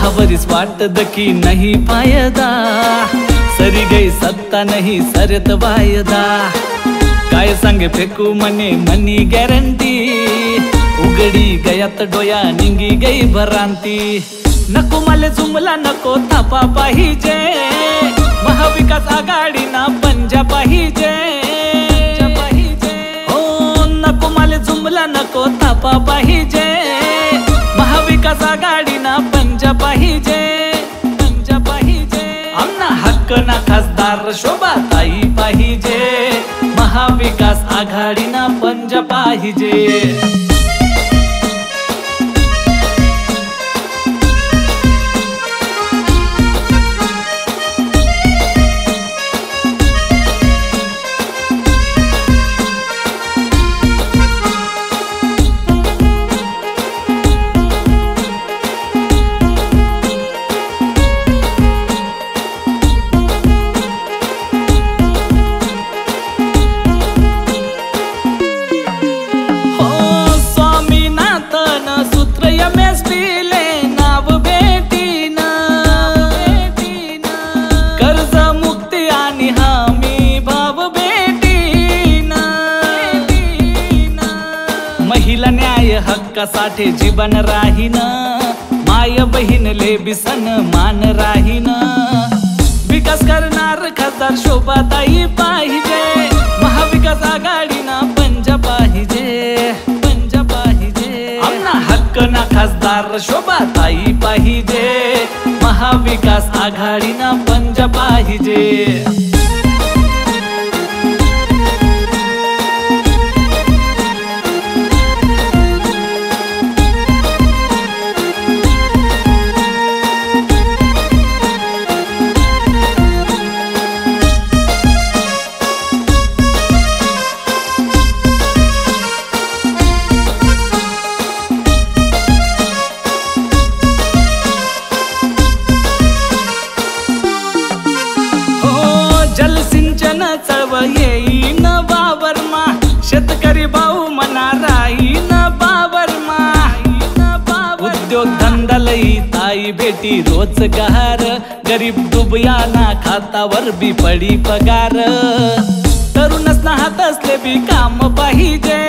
महावरीस वाटत की नहीं फायदा, सरी गई सत्ता नहीं सरत वायदा। काय सांगे फेकू मने मनी गॅरंटी, उघडी गयात डोया निंगी गई भरांती। नको मले जुमला नको थापा पाहिजे, महाविकास आघाडीना पंजा पाहिजे। हो नको मले जुमला नको थापा पाहिजे, महाविकास आघाडीना पंजा पाहिजे। पंजा पाहिजे आमना हक्क ना खासदार शोभाताई पाहिजे, महाविकास आघाडीना पंजा पाहिजे। महिला न्याय हक्कासाठी जीवन राहीन, माय बहीणले बिसन मान राहीन। विकास करणार खासदार शोभाताई पाहिजे, महाविकास आघाडीना पंजा पाहिजे। पंजा पाहिजे आमना हक्क ना खासदार शोभाताई पाहिजे, महाविकास आघाडीना पंजा पाहिजे। जलसिंचन चळव येईन वावरमा, शेतकरी भाऊ मना राहीन बावरमा। उद्योग धंदा लई ताई भेटी रोजगार, गरीब डुबयाना खातावर बी पडी पगार। तरुणच ना हात असले बी काम पाहिजे,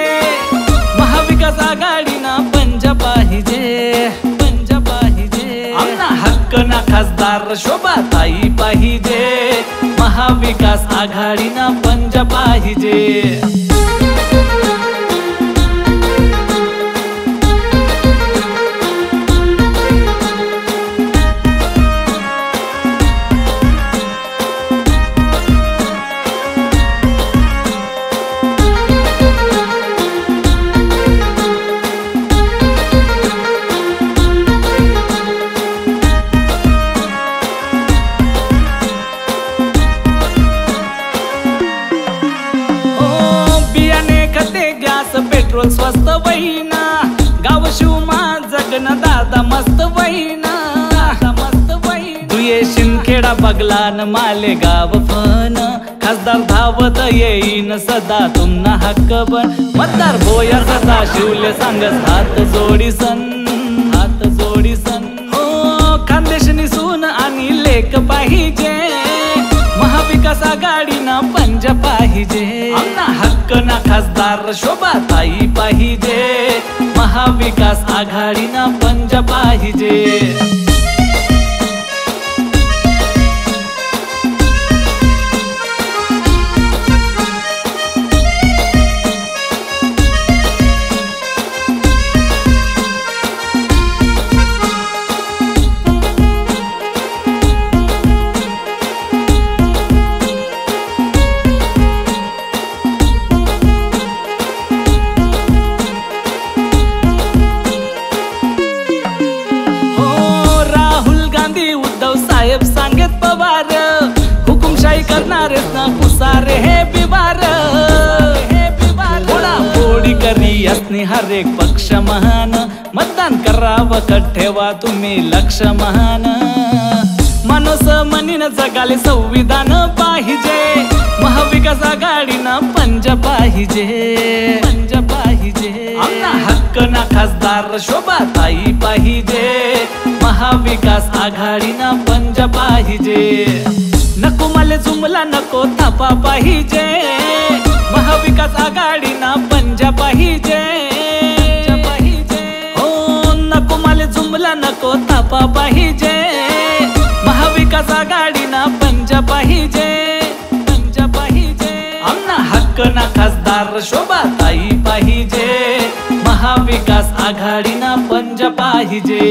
महाविकास आघाडीना पंजा पाहिजे। पंजा पाहिजे आमना हक्क ना खासदार शोभाताई पाहिजे, महाविकास आघाडीना पंजा पाहिजे। पेट्रोल स्वस्त वहीना, गाव शिवमा जगन दादा मस्त वहीना। मस्त वहीना दुये शिंदखेडा बगलान माले गाव फन, खासदार धावत येईन सदा तुमना हक्क बन। मतदार भोया सदा शिवले सांगस हात जोडी सन, हात जोडी सन। हो खानदेशनी सून आणि लेक पाहिजे, महाविकास आघाडीना पंजा पाहिजे। आमना हक्क ना खासदार शोभाताई पाहिजे, महाविकास आघाडीना पंजा पाहिजे। सांगत पवार, हुकुमशाही करणारेच ना पुसारे हे बिवार। फोडी करी असणे हर एक पक्ष महान, मतदान करावं ठेवा तुम्ही लक्ष महान। माणूस मनीन जगाले संविधान पाहिजे, महाविकास आघाडीना पंजा पाहिजे। पंजा पाहिजे आमना हक्क ना खासदार शोभाताई पाहिजे, महाविकास आघाडीना पंजा पाहिजे। नको मला जुमला नको थापा पाहिजे, महाविकास आघाडीना पंजा पाहिजे। हो नको मला जुमला नको थापा पाहिजे, महाविकास आघाडीना पंजा पाहिजे। आमना हक्क ना खासदार शोभाताई पाहिजे, महाविकास आघाडीना पंजा पाहिजे।